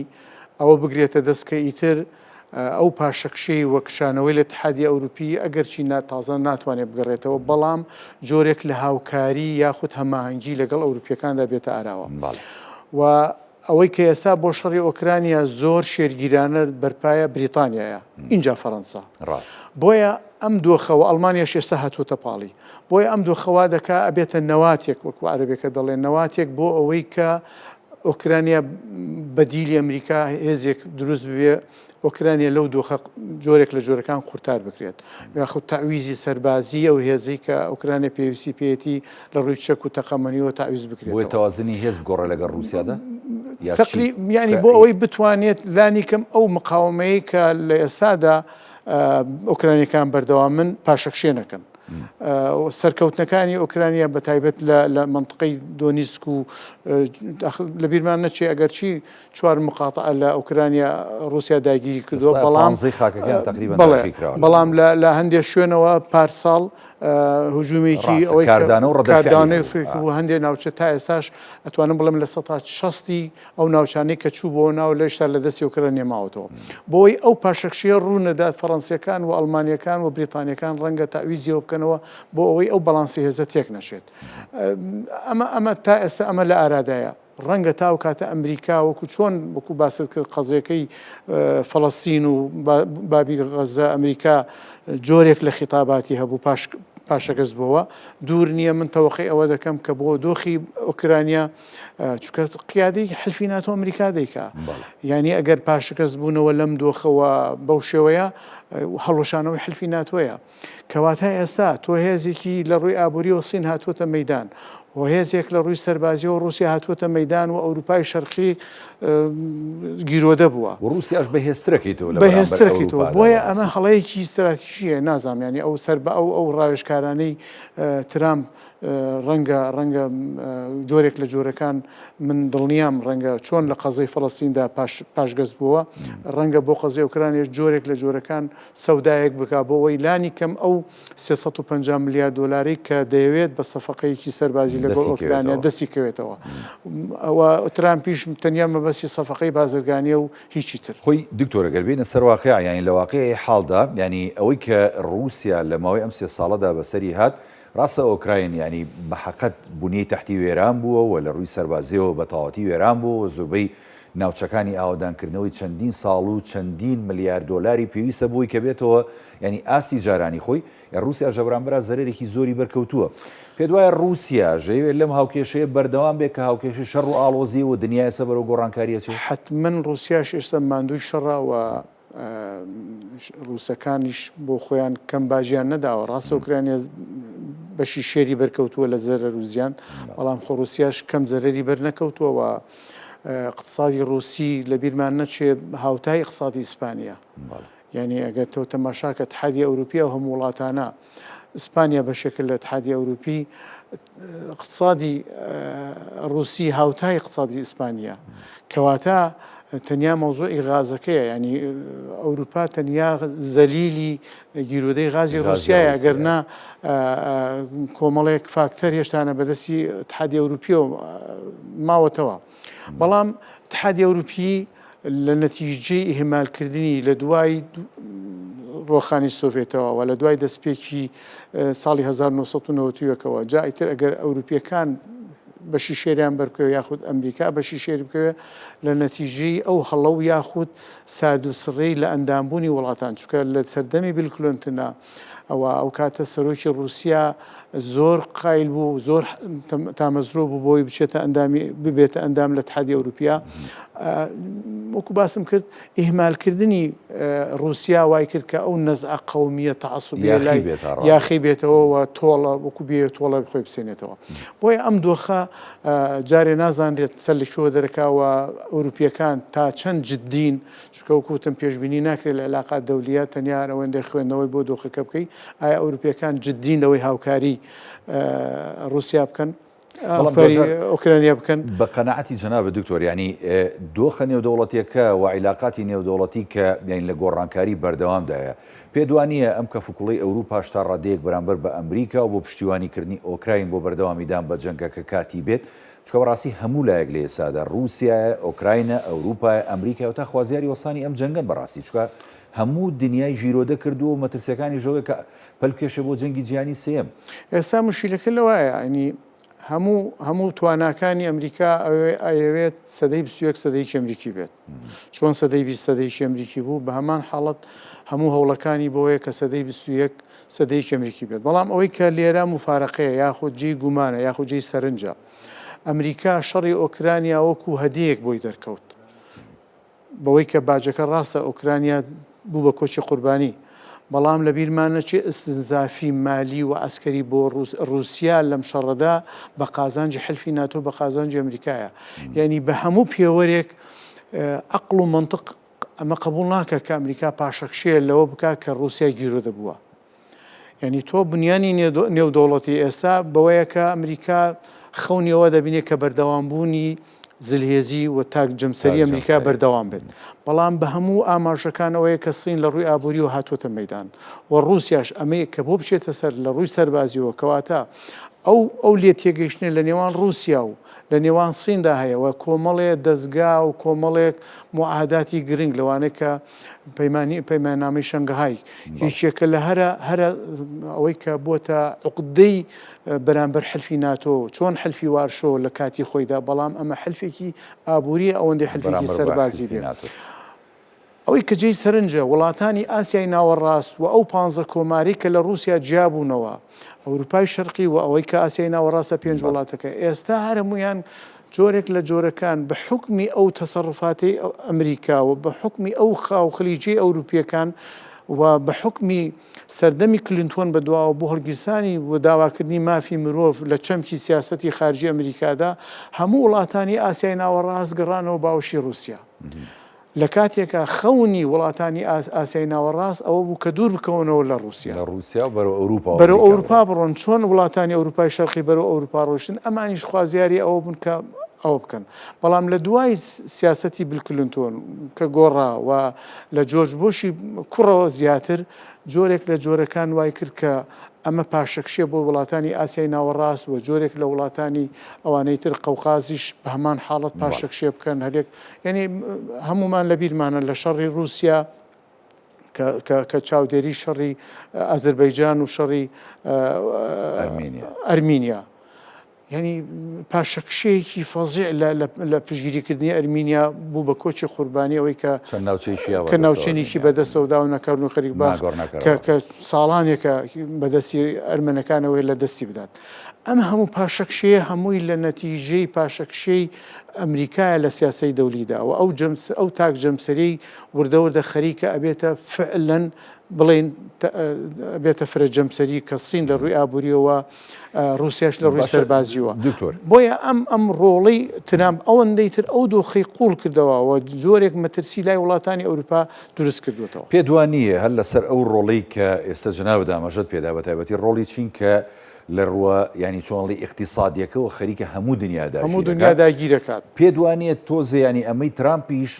[SPEAKER 2] ئەوە بگرێتە دەستکە ئیتر ئەو پاشەکشەی وەکشانەوەی لە اتحادیە ئەوروپی ئەگەرچی تازە ناتوانێت بگەڕێتەوە بەڵام جۆرێک لە هاوکاری یاخود هەماهەنگی لەگەڵ ئەوروپیەکاندا بێتە ئاراوە و ئەوەی کە ئێستا بۆ شەڕی ئۆکرانیا زۆر شێرگیرانە بەرپایە بریتانیایە اینجا فەڕەنسا بۆیە ئەم دۆخەوە ئەڵمانیاش ئێستا هاتووەتە پاڵی بۆیە ئەم دۆخەوا دەکا ئەبێتە نەواتێک وەکو عەرەبێکە دەڵێن نەواتێک بۆ ئەوەی کە ئۆکرانیا بەدیلی ئەمریکا هێزێک دروست ببێ ئۆکرانیا لەو دۆخە جۆرێک لە جۆرەکان قورتار بکرێت یاخود تاویزی سەربازی ئەو هێزەی کە ئۆکرانیا پێویستی پێێتی لە ڕووی چەک و تەقەمەنیەوە تاویز بکرێت
[SPEAKER 1] بۆی تەوازنی هێز بگۆڕێ لەگەڵ رووسیادا
[SPEAKER 2] ینی بۆ ئەوەی بتوانێت لانی کەم ئەو مقاومەیە کە لە ئێستادا ئۆکرانیەکان بەردەوام من پاشەکشێ نەکەن سەرکەوتنەکانی ئۆکرانیا بە تایبەت لە منطقەی دۆنیسک و لە بیرمان نەچێ ئەگەرچی 4 مقاتع لە ئۆکرانیا رووسیا داگیری کردووە بەڵام لە هەندێک شوێنەوە پارساڵ هجوومێکی
[SPEAKER 1] ئەوەی کاردانە و ڕەدەفعلی
[SPEAKER 2] و هەندێک ناوچە تا ئێستاش ئەتوانم بڵم لە 16 ئەو ناوچانەی کە چوو بۆ ناو لە شتا لە دەستی ئۆکرە نێماوەتەوە بۆی ئەو پاشەکشیە ڕوونەدات فەڕەنسیەکان و ئەڵمانیەکان و بریتانیەکان ڕەنگە تاویزیەوە بکەنەوە بۆ ئەوەی ئەو بەڵانسی هێزە تێک نەشێت ئەمە تا ئێستا ئەمە لە ئارادایە ڕەنگە تاو کاتە ئەمریکا وەکو چۆن وەکو باست کرد قەزیەکەی فەڵەستین و بابی غەزە ئەمریکا جۆرێک لە خیتاباتی هەبوو پاشەکەس بووە دوور نییە من تەوەقی ئەوە دەکەم کە بۆ دۆخی ئۆکرانیا چکە قیادی حلفی ناتۆ ئەمریکا دەیکا یعنی ئەگەر پاشەکەس بوونەوە لەم دۆخەوە بەو شێوەیە هەڵۆشانەوەی حلفی ناتۆیە کەواتە ئێستا تۆ هێزێکی لە ڕووی ئابووری و سین هاتووەتە مەیدان و هێزێک لە ڕووی سەربازی و رووسیا هاتووەتە مەیدان و ئەوروپای شەرقی گیرۆدە بووە
[SPEAKER 1] رووسیاش بەهێسترەکەیتەوە
[SPEAKER 2] بەهێسترەکەیتەوە بۆیە ئەمە هەڵەیەکی استراتیژیە نازانانی ئەو سەر بە ئەو ڕاوێژکارانەی ترامپ ڕەنگە جۆرێک لە جۆرەکان من دڵنیام ڕەنگە چۆن لە قەزەی فەڵەستیندا پاشگەز بووە ڕەنگە بۆ قەزەی ئۆکرانیا جۆرێک لە جۆرەکان سەودایەک بک بۆ ئەوەی لانی کەم ئەو 350 میلیارد دلاری کە دەیەوێت بە سەفەقەیەکی سەربازی لەگەڵ ئۆکرانیا دەستی کەوێتەوە ئەوە ترامپیش تەنیا مەبەستی سەفەقەی بازرگانیە و هیچی تر
[SPEAKER 1] خۆی دکتۆرە گەربێنە سەر واقع ینی لە واقعی حاڵدا ینی ئەوەی کە رووسیا لە ماوەی ئەم 3 ساڵەدا بەسەری هات ڕاستە ئۆکراین ینی بەحەقەت بوونی تەحتی وێران بووە و لە ڕووی سەربازیەوە بە تەواوەتی وێران بوو و زۆربەی ناوچەکانی ئاوادانکردنەوەی چەندین ساڵ و چەندین ملیارد دلاری پێویستە بووی کە بێتەوە ینی ئاستی جارانی خۆی رووسیا ژەبرانبەرە زەرێکی زۆری بەرکەوتووە پێ دوایە رووسیا ژەوێت لەم هاوکێشەیە بەردەوام بێت کە هاوکێشی شەڕ و ئاڵۆزی و دنیای سەبەر و گۆڕانکاریەتی
[SPEAKER 2] حتمما رووسیاش ئێستا ماندووی شەڕەوە رووسەکانیش بۆ خۆیان کەم باژیان نەداوە ڕاستە ئۆکرانیا بەشی شێری بەرکەوتووە لە زەرەر و زیان بەڵام خۆ رووسیاش کەم زەرەری بەر نەکەوتووە اقتصادی رووسی لە بیرمان نەچێ هاوتای اقتصادی ئیسپانیا یعنی ئەگەر تۆ تەماشاکە اتحادیە ئەوروپیا و هەموو وڵاتانە ئیسپانیا بەشێکە لە اتحادیە ئەوروپی اقتصادی رووسی هاوتای اقتصادی ئیسپانیا کەواتە تەنیا مەوزوعی غازەکەیە ینی ئەوروپا تەنیا زەلیلی گیرودەی غازی رووسیایە ئەگەرنا کۆمەڵێک فاکتەر هێشتانە بەدەستی اتحادیە ئەوروپیەوە ماوەتەوە بەڵام اتحادیە ئەوروپی لە نەتیجەی ئیهمالکردنی لە دوای ڕۆخانی سۆڤێتەوە و لە دوای دەستپێکی ساڵی 1990ەوە جا ئیتر ئەگەر ئەوروپیەکان بەشی شێریان بەرکەوە یاخود ئەمریکا بەشی شێری بکەوێ لە نەتیجەی ئەو هەڵە و یاخود سارد و سڕەی لە ئەندامبوونی وڵاتان چکە لە سەردەمی بیل کلینتنە ئەو کاتە سەرۆکی رووسیا زۆر قایل بوو زۆر تامەزرۆ بوو بۆی ببێتە ئەندام لە اتحادیە ئەوروپیا وەکو باسم کرد ئیهمالکردنی رووسیا وای کرد کە ئەو نەزعە قەومیە تەعەسوبیە یاخی بێتەوە و تۆڵە وەکو بێ تۆڵە خۆی بسێنێتەوە بۆیە ئەم دۆخە جارێ نازانرێت سەر لە شۆ دەرەکاوە ئەوروپیەکان تا چەند جددین چکە وەکوتم پێشبینی ناکرێت لە علاقات دەولیە تەنیا ئەوەندەی خوێندنەوەی بۆ دۆخەکە بکەی ئایا ئەوروپیەکان جددین لەوەی هاوکاری رووسیا بکەن ئۆکرانیا بکەن
[SPEAKER 1] بە قەنەعەتی جەنابە دکتۆر ینی دۆخە نێودەوڵەتیەکە و عیلاقاتی نێودەوڵەتی کە یعنی لە گۆڕانکاری بەردەوامدایە پێدوانیە ئەم کەفوکوڵی ئەوروپا شتا ڕادەیەک بەرامبەر بە ئەمریکا و بۆ پشتیوانیکردنی ئۆکراین بۆ بەردەوامیدان بە جەنگەکە کاتی بێت چکە بەڕاستی هەموو لایەک لە ئێسادا رووسیایە ئۆکراینە ئەوروپای ئەمریکا و تا خوازیاری وەسانی ئەم جەنگەن بەڕاستی چکە هەموو دنیای ژیرۆدە کردووە و مەترسیەکانی ژەوەی کە پەلکێشە بۆ جەنگی جیهانی سێم
[SPEAKER 2] ئێستا مشکلەکە لەوایە ینی هەموو تواناکانی ئەمریکا ئەوێت سەدەی 21 سەدەیەکی ئەمریکی بێت چۆن سەدەی 20 سەدەیەکی ئەمریکی بوو بە هەمان حاڵەت هەموو هەوڵەکانی بۆیە کە سەدەی 21 سەدەیەکی ئەمریکی بێت بەڵام ئەوەی کە لێرە مفارەقەیە یاخود جێی گومانە یاخود جێی سەرنجە ئەمریکا شەڕی ئۆکرانیا وەکو هەدیەک بۆی دەرکەوت بەوەی کە باجەکە ڕاستە ئۆکرانیا بوو بە کۆچی قوربانی بەڵام لە بیرمان نەچێ ئستنزافی مالی و ئەسکەری بۆ رووسیا لەم شەڕەدا بە قازانجی حلفی ناتۆ بە قازانجی ئەمریکایە یعنی بە هەموو پێوەرێک عەقڵ و منطق ئەمە قبول ناکە کە ئەمریکا پاشەکشەیە لەوە بکات کە رووسیا گیرۆدە بووە یعنی تۆ بنیانی نێودەوڵەتی ئێستا بەوەیە کە ئەمریکا خەونیەوە دەبینێت کە بەردەوامبوونی زلهێزی و تاک جەمسەری ئەمریکا بەردەوام بێت بەڵام بە هەموو ئاماژەکانەوەی کە سین لە ڕووی ئابووری و هاتوۆتە مەیدان و ڕووسیاش ئەمەیە کە بۆ بچێتە سەر لە ڕووی سەربازیەوە کەواتە ئەو لێ تێگەیشتنە لە نێوان رووسیا و لە نێوان سیندا هەیە و کۆمەڵێک دەستگا و کۆمەڵێک معاهداتی گرنگ لەوانەیە کە پەیماننامەی شەنگەهای هیچێکە لە هەرە ئەوەی کە بۆتە عقدەی بەرامبەر حلفی ناتۆ چۆن حلفی وارشۆ لە کاتی خۆیدا بەڵام ئەمە حلفێکی ئابووری ئەوەندەی حلفێکی سەربازی بێت ئەوەی کە جێی سەرنجە وڵاتانی ئاسیای ناوەڕاست و ئەو 15 کۆماری کە لە رووسیا جیابوونەوە ئەوروپای شەرقی و ئەوەی کە ئاسیای ناوەڕاستە 5 وڵاتەکە ئێستا هەرمویان جۆرێک لە جۆرەکان بە حکمی ئەو تەسەڕفاتی ئەمریکا و بە حکمی ئەو خاوخلیجی ئەوروپیەکان و بە حکمی سەردەمی کلینتۆن بەدواوە بۆ هەڵگیرسانی و داواکردنی مافی مرۆڤ لە چەمکی سیاسەتی خارجی ئەمریکادا هەموو وڵاتانی ئاسیای ناوەڕاست گەڕانەوە باوەشی رووسیا لە کاتێکە خەونی وڵاتانی ئاسیای ناوەڕاست ئەوە بوو کە دوور بکەونەوە لە رووسیا بەرەو ئەوروپا بڕۆن چۆن وڵاتانی ئەوروپای شەرقی بەرەو ئەوروپا ڕۆشتن ئەمانیش خوازیاری ئەوە بوون کە ئەوە بکەن بەڵام لە دوای سیاسەتی بیل کلینتۆن کە گۆڕا و لە جۆرج بۆشی کوڕەوە زیاتر جۆرێک لە جۆرەکان وای کرد کە ئەمە پاشەکشێ بۆ وڵاتانی ئاسیای ناوەڕاست و جۆرێک لە وڵاتانی ئەوانەی تر قەوقازیش بە هەمان حاڵەت پاشەکشێ بکەن هەرێک یعنی هەمومان لە بیرمانە لە شەڕی رووسیا کە چاودێری شەڕی ئەزەربەیجان و شەڕی ئەرمینیا یعنی پاشەکشەیەکی فەزیع لە پشگیریکردنی ئەرمینیا بوو بە کۆچی قوربانی ئەوەی کە ناوچەنێکی بەدەستەوەدا و نەکردن و خەریک باخ کە ساڵانێکە بەدەستی ئەرمەنەکانەوەی لە دەستی بدات ئەمە هەموو پاشەکشەیە هەمووی لە نەتیجەی پاشەکشەی ئەمریکایە لە سیاسەی دەولیدا و ئەو تاک جەمسەری وردەوردە خەریکە ئەبێتە فعلەن بڵێن بێتە فرە جەمسەری کە سین لە ڕووی ئابووریەوە رووسیاش لە ڕووی سەربازیەوە بۆیە ئەم ڕۆڵەی ترامپ ئەوەندەی تر ئەو دۆخەی قوڵ کردەوە و جۆرێک مەترسی لای وڵاتانی ئەوروپا دروست کردوێتەوە
[SPEAKER 1] پێ دوانیە هەر لەسەر ئەو ڕۆڵەی کە ئێستا جناب دامەژەت پێدا بە تایبەتی ڕۆڵی چین کە لە ڕووە ینی چۆنڵی اقتصادیەکەەوە خەریکە هەموو
[SPEAKER 2] دنیا داگیرەکات
[SPEAKER 1] پێ دوانیە تۆزە ینی ئەمەی ترامپیش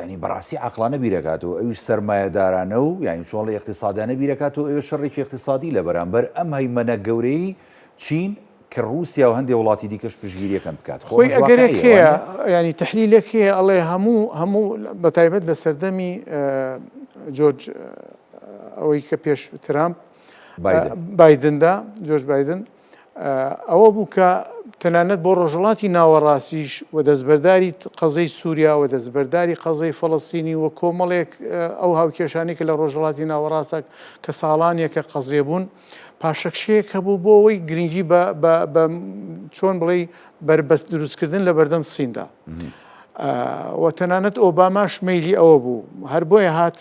[SPEAKER 1] ینی بەڕاستی عقلانە بیرەکاتەوە ئەوش سەرمایەدارانە و یانی چۆنڵی اقتصادانە بیرەکاتەوە ئەوێ شەڕێکی اقتصادی لە بەرامبەر ئەم هەیمەنە گەورەی چین کە رووسیا و هەندێک وڵاتی دیکەش پشگیریەکەم بکات
[SPEAKER 2] خۆی ئەگەرێک هەیە ینی تەحلیلێک هەیە ئەڵێ هەموو بەتایبەت لە سەردەمی جۆرج ئەوەی کە پێش ترامپ بایدندا جۆرج بایدن ئەوە بوو کە تەنانەت بۆ ڕۆژهەڵاتی ناوەڕاستیش و دەستبەرداری قەزەی سووریا و دەستبەرداری قەزەی فەڵەستینی و کۆمەڵێک ئەو هاوکێشانی کە لە ڕۆژهەڵاتی ناوەڕاستە کە ساڵانێکە قەزێ بوون پاشەکشەیەک هەبوو بۆ ئەوەی گرنگی بە چۆن بڵێ بربەست دروستکردن لە بەردەم سیندا و تەنانەت ئۆباماش مەیلی ئەوە بوو هەر بۆیە هات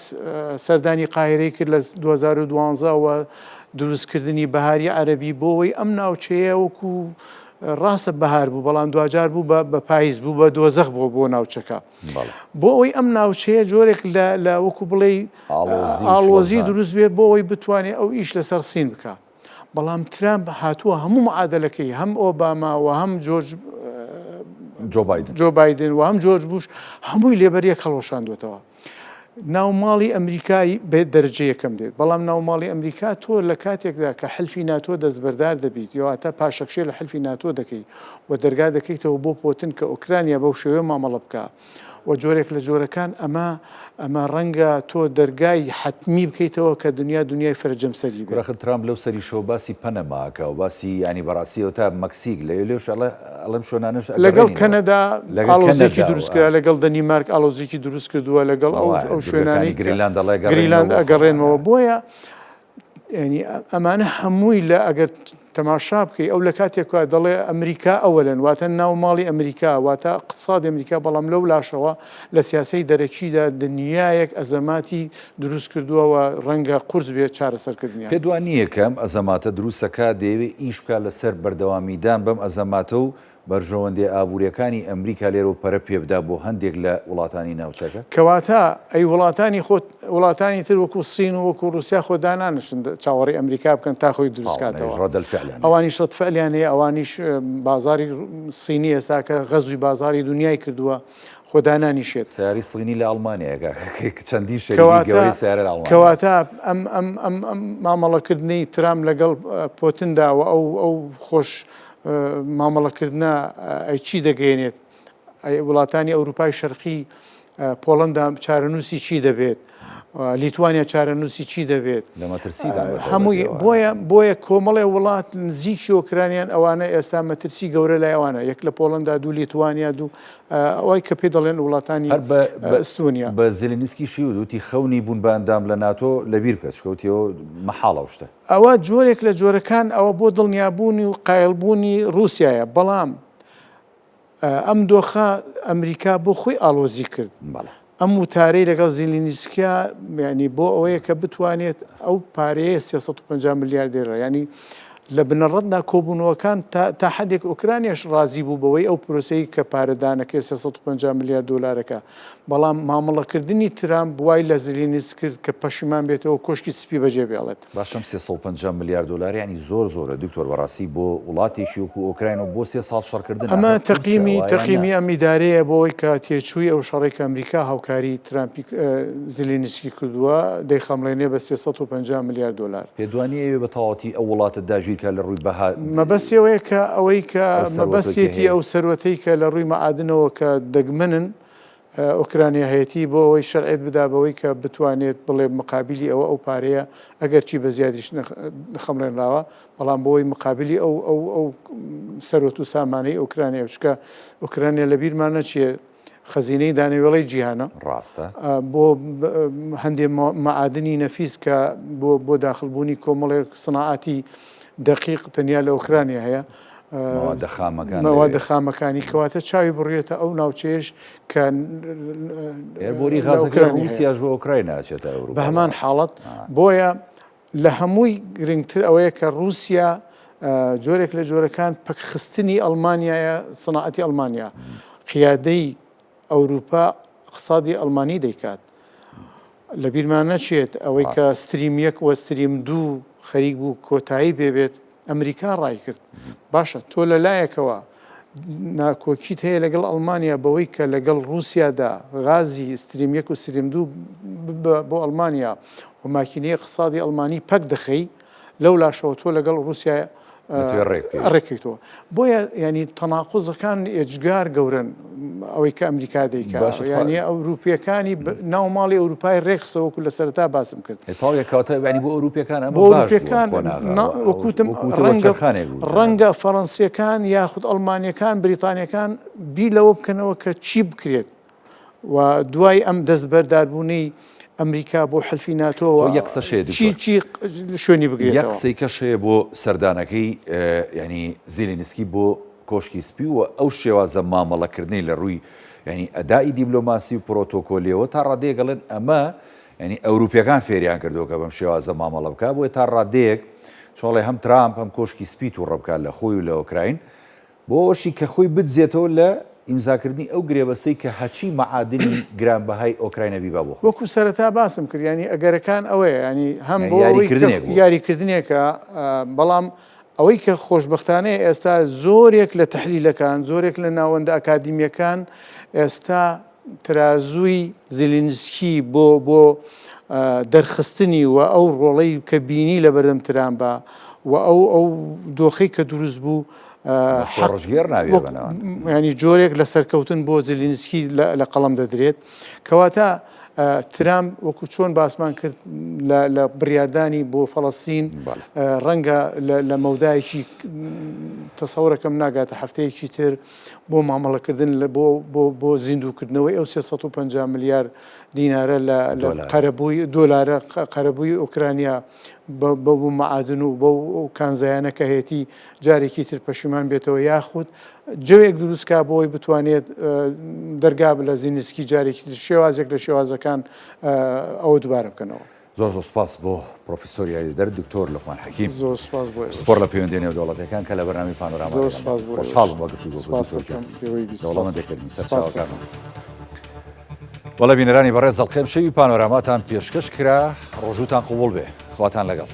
[SPEAKER 2] سەردانی قاهرەی کرد لە 2012 و دروستکردنی بەهاری عەرەبی بۆەوەی ئەم ناوچەیە وەکو ڕاستە بەهار بوو بەڵام دوجار بوو بە پاییز بوو بە دۆزەخ بۆ ناوچەکە بۆ ئەوەی ئەم ناوچەیە جۆرێک لە وەکو بڵێ ئاڵۆزی دروست بێت بۆ ئەوەی بتوانێت ئەو ئیش لەسەر سین بکە بەڵام ترامپ هاتووە هەموو معادلەکەی هەم ئۆباما و هەم جۆ بایدن و هەم جۆرج بوش هەمووی لێبەریەک هەڵۆشاندوێتەوە ناوماڵی ئەمریکای بێ دەرەجە یەکەم دێت بەڵام ناوماڵی ئەمریکا تۆ لە کاتێکدا کە حلفی ناتۆ دەستبەردار دەبیت یاواتە پاشەکشێ لە حلفی ناتۆ دەکەی و دەرگا دەکەیتەوە بۆ پۆتن کە ئۆکرانیا بەو شێوێ مامەڵە بکە و جۆرێک لە جۆرەکان ئەمە ڕەنگە تۆ دەرگای حتمی بکەیتەوە کە دنیای فەرجەمسەری
[SPEAKER 1] بێت ترامپ لەو سەری شۆ باسی پەنەماکە و باسی ینی بەڕاستیەوە تا مەکسیک لەوێش ئەڵەم شۆنانش
[SPEAKER 2] لەگەڵ کەنەدا ئاڵۆزێکی دروستکرا لەگەڵ دەنیمارک ئاڵۆزێکی دروست کردووە لەگەڵ ئەو شوێنانی گریلاند ئەگەڕێنەوە بۆیە ینی ئەمانە هەمووی لە ئەگەر تەماشا بکەی ئەو لە کاتێکە دەڵێ ئەمریکا ئەوەلەن واتە ناوماڵی ئەمریکا واتە اقتصادی ئەمریکا بەڵام لەو لاشەوە لە سیاسەی دەرەکیدا دنیایەک ئەزەماتی دروست کردووەوە ڕەنگە قورس بێت چارەسەرکردنیان
[SPEAKER 1] پێ دوانیەکەم ئەزەماتە دروستەکە دەیەوێت ئیش بکات لەسەر بەردەوامیدان بەم ئەزەماتە و بەرژەوەندی ئابوووریەکانی ئەمریکا لێرە و پەرە پێبدا بۆ هەندێک لە وڵاتانی ناوچەکە
[SPEAKER 2] کەواتە ئەی وڵاتانی تر وەکو سین و وەکو رووسیا خۆ دانانشن چاوەڕی ئەمریکا بکەن تا خۆی دروستکاتەوە ئەوانیش ڕەتفعلیان هەیە ئەوانیش بازاری سینی ئێستا کە غەزوی بازاری دنیای کردووە خۆدانانی شێت
[SPEAKER 1] سیاری سڵینی لە ئەڵمانیاگە چەندی شەوەی سیارە لە ئەڵمان
[SPEAKER 2] کەواتە ئەم مامەڵەکردنی ترام لەگەڵ پۆتنداوە ئەو خۆش مامەڵەکردە ئەی چی دەگەێنێت وڵاتانی ئەوروپای شەرقی پۆڵەندا چارەنووسی چی دەبێت لیتوانیا چارەنووسی چی دەبێت
[SPEAKER 1] لە مەترسیدا
[SPEAKER 2] هەمووی بۆیە کۆمەڵێ وڵات نزیکی ئۆکرانیان ئەوانە ئێستا مەترسی گەورە لای ئەوانە یەک لە پۆڵەندا دوو لیتوانیا دوو ئەوەی کە پێ دەڵێن وڵاتانی ئەستونیا
[SPEAKER 1] بە زێلینسکیشی و دوتی خەونی بوون بەندام لە ناتۆ لەبیر بکە چکەوتیەوە مەحاڵە شتە
[SPEAKER 2] ئەوە جۆرێک لە جۆرەکان ئەوە بۆ دڵنیابوونی و قایلبوونی رووسایە بەڵام ئەم دۆخە ئەمریکا بۆ خۆی ئالۆزی کرد ئەم وتارەی لەگەڵ زیلینسکیا ینی بۆ ئەوەیە کە بتوانێت ئەو پارەیە 350 میلیاردێرە ینی لە بنەڕەتدا کۆبوونەوەکان تا حدێک ئۆکرانیاش ڕازی بوو بەوەی ئەو پرۆسەی کە پارەدانەکەی 350 میلیارد دلارەکە بەڵام مامەڵەکردنی ترام بوای لە زیلینس کرد کە پەشیمان بێتەوە کۆشکی سپی بەجێ بێڵێت
[SPEAKER 1] باشم 350 میلیارد دلار ینی زۆرە دکتۆر بەڕاستی بۆ وڵاتێکی وەکو ئۆکراین و بۆ 3 ساڵ شەڕکردن
[SPEAKER 2] ئەمە تەقیمی ئەم ئیدارەیە بۆەوەی کە تێچووی ئەو شەڕێک ئەمریکا هاوکاری ترامپی زیلینسکی کردووە دەیخەمڵێنێ بە 350 میلیارد دلار
[SPEAKER 1] پێدوانیەوێ بە تەواوەتی ئەو وڵاتە داگیرکە لە ڕووی بەها
[SPEAKER 2] مەبەستیەوەیە کە ئەوەی کە مەبەستێتی ئەو سەروەتەی کە لە ڕووی مەعادنەوە کە دەگمنن ئۆکرانیا هەیەتی بۆ ئەوەی شەرعێت بدا بەوەی کە بتوانێت بڵێ مقابلی ئەو پارەیە ئەگەر چی بە زیادیش خەمڕێنراوە بەڵام بۆەوەی مقابلی ئەو سەرۆت و سامانەی ئۆکرانیا بچکە ئۆکرانیا لە بیرمان نەچێ خەزینەی دانەوێڵی جیهانە
[SPEAKER 1] ڕاستە
[SPEAKER 2] بۆ هەندێک مەعادنی نەفیس کە بۆ داخلبوونی کۆمەڵێک سناعاتی دقیق تەنیا لە ئۆکرانیا هەیە مەوادە خامەکانی کەواتە چاوی بڕێتە ئەو ناوچێش کە
[SPEAKER 1] بۆری غازەکە رووسیاش بۆ ئۆکراین ناچێتە ئەوروپا
[SPEAKER 2] بە هەمان حاڵەت بۆیە لە هەمووی گرنگتر ئەوەیە کە رووسیا جۆرێک لە جۆرەکان پەکخستنی ئەڵمانیایە سناعەتی ئەڵمانیا قیادەی ئەوروپا اقتصادی ئەڵمانی دەیکات لە بیرمان نەچێت ئەوەی کە ستریم 1 و ستریم 2 خەریک بوو کۆتایی بێبێت ئەمریکا ڕای کرد باشە تۆ لە لایەکەوە ناکۆکیت هەیە لەگەڵ ئەڵمانیا بەوەی کە لەگەڵ رووسیادا غازی ستریم 1 و ستریم 2 بۆ ئەڵمانیا و ماکینەی اقتصادی ئەڵمانی پەک دەخەی لەو لاشەوە تۆ لەگەڵ رووسیا ڕێکیتەوە بۆیە ینی تەناقوزەکان ئێجگار گەورن ئەوەی کە ئەمریکا دەیکات ینی ئەوروپیەکانی ناوماڵی ئەوروپای ڕێکخسەوەکو لە سەرتا باسم کرد
[SPEAKER 1] ینی بۆ ئەوروپیەکان
[SPEAKER 2] وەکوتم ڕەنگە فەڕەنسیەکان یاخود ئەڵمانیەکان بریتانیەکان بی لەوە بکەنەوە کە چی بکرێت و دوای ئەم دەستبەرداربوونەی ئەمریکا بۆ حلفی ناتۆەوە چی شوێنی بگرێت
[SPEAKER 1] یەکسەی کەشەیە بۆ سەردانەکەی ینی زیلینسکی بۆ کۆشکی سپی و ئەو شێوازە مامەڵەکردنی لە ڕووی ینی ئەدای دیبلۆماسی و پرۆتۆکۆلیەوە تا ڕادێگەڵێن ئەمە ینی ئەوروپیەکان فێریان کردەوە کە بەم شێوازە مامەڵە بکە بۆیە تا ڕادەیەک چۆڵێ هەم ترامپ هەم کۆشکی سپی و ڕەبکات لە خۆی و لە ئۆکراین بۆ ئەوشی کە خۆی بتزێتەوە لە ئیمزاکردنی ئەو گرێبەستەی کە هەچی مەعادنی گرانبەهای ئۆکراینە بیبا بۆ
[SPEAKER 2] وەکو سەرەتا باسم کرد ینی ئەگەرەکان ئەوەیە ینی هەم بۆ یاریکردنێکە بەڵام ئەوەی کە خۆشببختانەیە ئێستا زۆرێک لە تەحلیلەکان زۆرێک لە ناوەندە ئەکادیمیەکان ئێستا ترازووی زیلینسکی بۆ دەرخستنی و ئەو ڕۆڵەی کە بینی لە بەردەم ترامبە و ئەو دۆخەی کە دروست بوو ینی جۆرێک لە سەرکەوتن بۆ زیلینسکی لە قەڵەم دەدرێت کەواتە ترام وەکو چۆن باسمان کرد لە بڕیاردانی بۆ فەڵەستین ڕەنگە لە مەودایەکی تەسەورەکەم ناگاتە هەفتەیەکی تر بۆ مامەڵەکردن بۆ زیندووکردنەوەی ئەو 350 میلیارد دینارە لە دۆلارە قەرەبووی ئۆکرانیا بۆ مەعادن و بۆ کانزایانە کە هەیەی جارێکی تر پەشیمان بێتەوە یاخود جوێک دروستکە بۆی بتوانێت دەرگا لە زیلینسکی جارێکی شێوازێک لە شێوازەکان ئەوە دووبارە بکەنەوە
[SPEAKER 1] زۆر زۆر سپاس بۆ پرۆفیسۆر یاریدەر دکتۆر لوقمان حەکیم
[SPEAKER 2] زۆر سپاس بۆ
[SPEAKER 1] سپۆر لە پەیوەندی نێودەوڵەتەکان کە لە بەرنامی پانۆراما
[SPEAKER 2] زۆر سپاس بۆ
[SPEAKER 1] خۆشحاڵم وە گفتوگۆ
[SPEAKER 2] سپاس
[SPEAKER 1] بکەین.
[SPEAKER 2] دەکەم پێوەی بیست.
[SPEAKER 1] دەوڵەمەندێکردنی
[SPEAKER 2] سپاس
[SPEAKER 1] سەرچاوەکانم. وەڵە بینەرانی بەڕێز دەڵقێم شەوی پانۆراماتان پێشکەش کرا ڕۆژوتان قوبوڵ بێ خواتان لەگەڵ.